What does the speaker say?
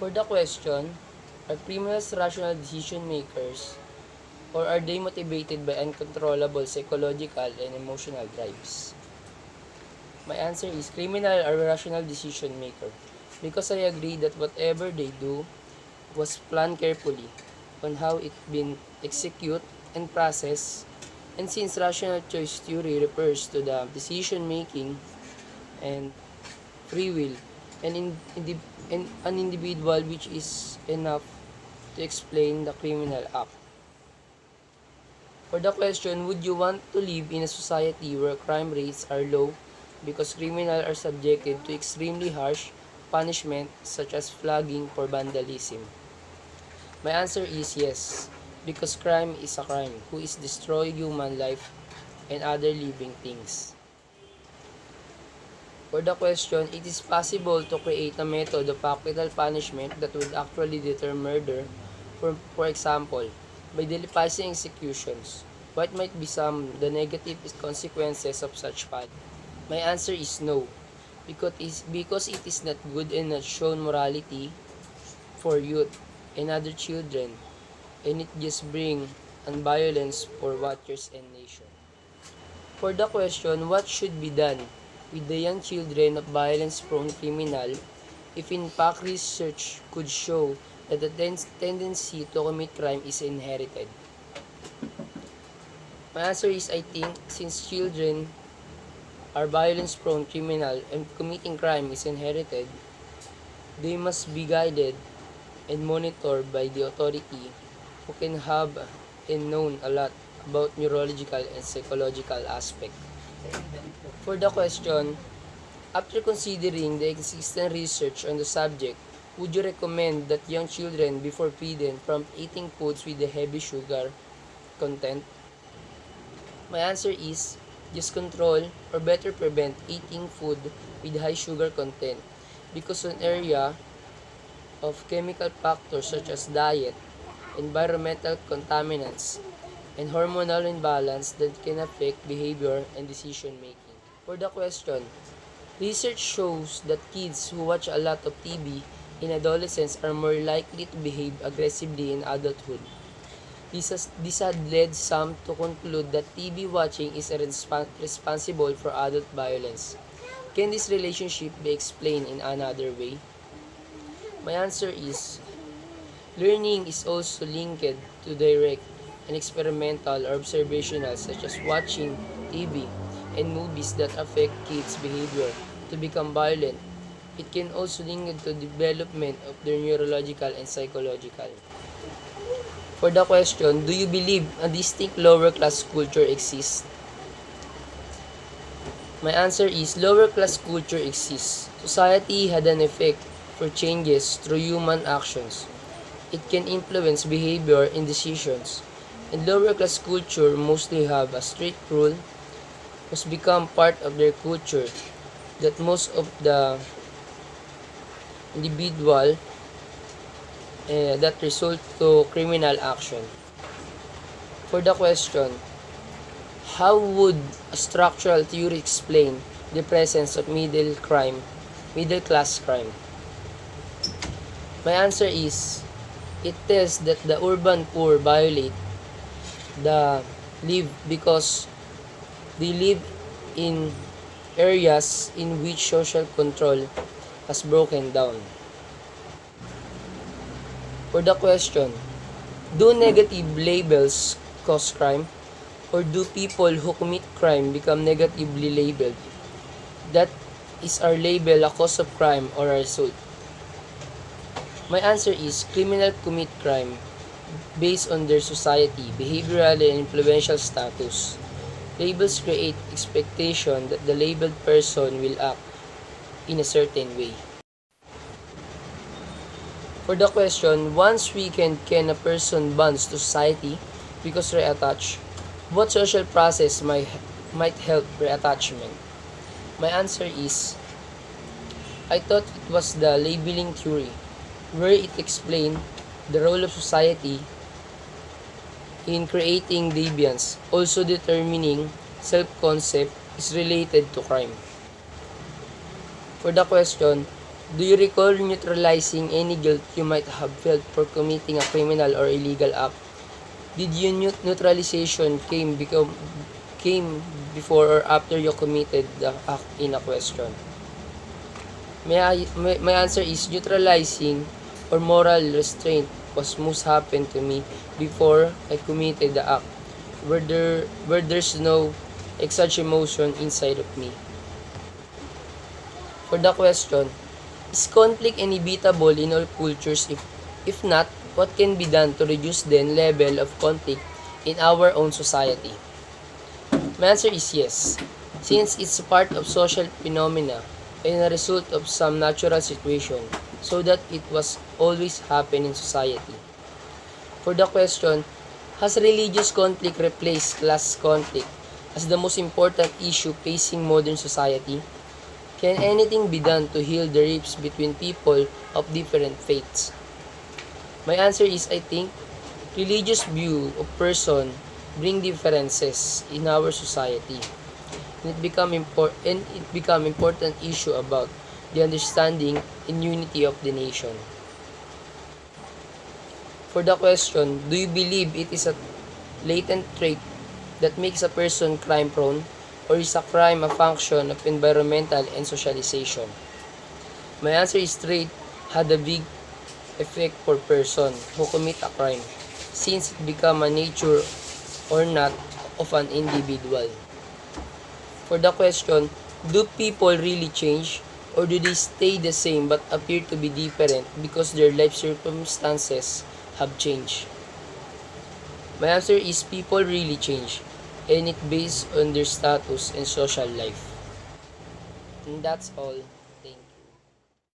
For the question, are criminals rational decision makers or are they motivated by uncontrollable psychological and emotional drives? My answer is criminal are rational decision maker because I agree that whatever they do was planned carefully on how it been executed and processed, and since rational choice theory refers to the decision making and free will and an individual which is enough to explain the criminal act. For the question, would you want to live in a society where crime rates are low because criminals are subjected to extremely harsh punishment such as flogging for vandalism? My answer is yes, because crime is a crime who is destroy human life and other living things. For the question, it is possible to create a method of capital punishment that would actually deter murder, for example, by delicizing executions. What might be some the negative consequences of such punishment? My answer is no, because it is not good and not shown morality for youth and other children, and it just bring violence for watchers and nation. For the question, what should be done with the young children of violence-prone criminal if in fact research could show that the tendency to commit crime is inherited? My answer is I think since children are violence-prone criminal and committing crime is inherited, they must be guided and monitored by the authority who can have and known a lot about neurological and psychological aspect. For the question, after considering the existing research on the subject, would you recommend that young children be forbidden from eating foods with a heavy sugar content? My answer is just control or better prevent eating food with high sugar content because an area of chemical factors such as diet, environmental contaminants, and hormonal imbalance that can affect behavior and decision making. For the question, research shows that kids who watch a lot of TV in adolescence are more likely to behave aggressively in adulthood. This had led some to conclude that TV watching is responsible for adult violence. Can this relationship be explained in another way? My answer is, learning is also linked to direct and experimental or observational such as watching TV and movies that affect kids' behavior to become violent. It can also link to development of their neurological and psychological. For the question, do you believe a distinct lower class culture exists? My answer is lower class culture exists. Society had an effect for changes through human actions. It can influence behavior and decisions. And lower class culture mostly have a strict rule has become part of their culture that most of the individual that result to criminal action. For the question, how would a structural theory explain the presence of middle class crime? My answer is, it tells that the urban poor violate the live because they live in areas in which social control has broken down. For the question, do negative labels cause crime? Or do people who commit crime become negatively labeled? That is our label a cause of crime or a result? My answer is criminals commit crime based on their society, behavioral and influential status. Labels create expectation that the labeled person will act in a certain way. For the question, once weakened, can a person bond to society because reattached? What social process might help reattachment? My answer is, I thought it was the labeling theory, where it explained the role of society in creating deviance, also determining self-concept is related to crime. For the question, Do you recall neutralizing any guilt you might have felt for committing a criminal or illegal act? Did you neutralization came before or after you committed the act in a question? My answer is neutralizing or moral restraint was most happened to me before I committed the act, where there's no such emotion inside of me. For the question, is conflict inevitable in all cultures? If not, what can be done to reduce the level of conflict in our own society? My answer is yes, since it's a part of social phenomena and a result of some natural situation, so that it was always happen in society. For the question, has religious conflict replaced class conflict as the most important issue facing modern society? Can anything be done to heal the rifts between people of different faiths? My answer is I think religious view of person bring differences in our society. And it become important issue about the understanding and unity of the nation. For the question, do you believe it is a latent trait that makes a person crime prone, or is a crime a function of environmental and socialization? My answer is trait had a big effect for person who commit a crime, since it become a nature or not of an individual. For the question, do people really change, or do they stay the same but appear to be different because their life circumstances have changed? My answer is people really change, and it based on their status and social life. And that's all.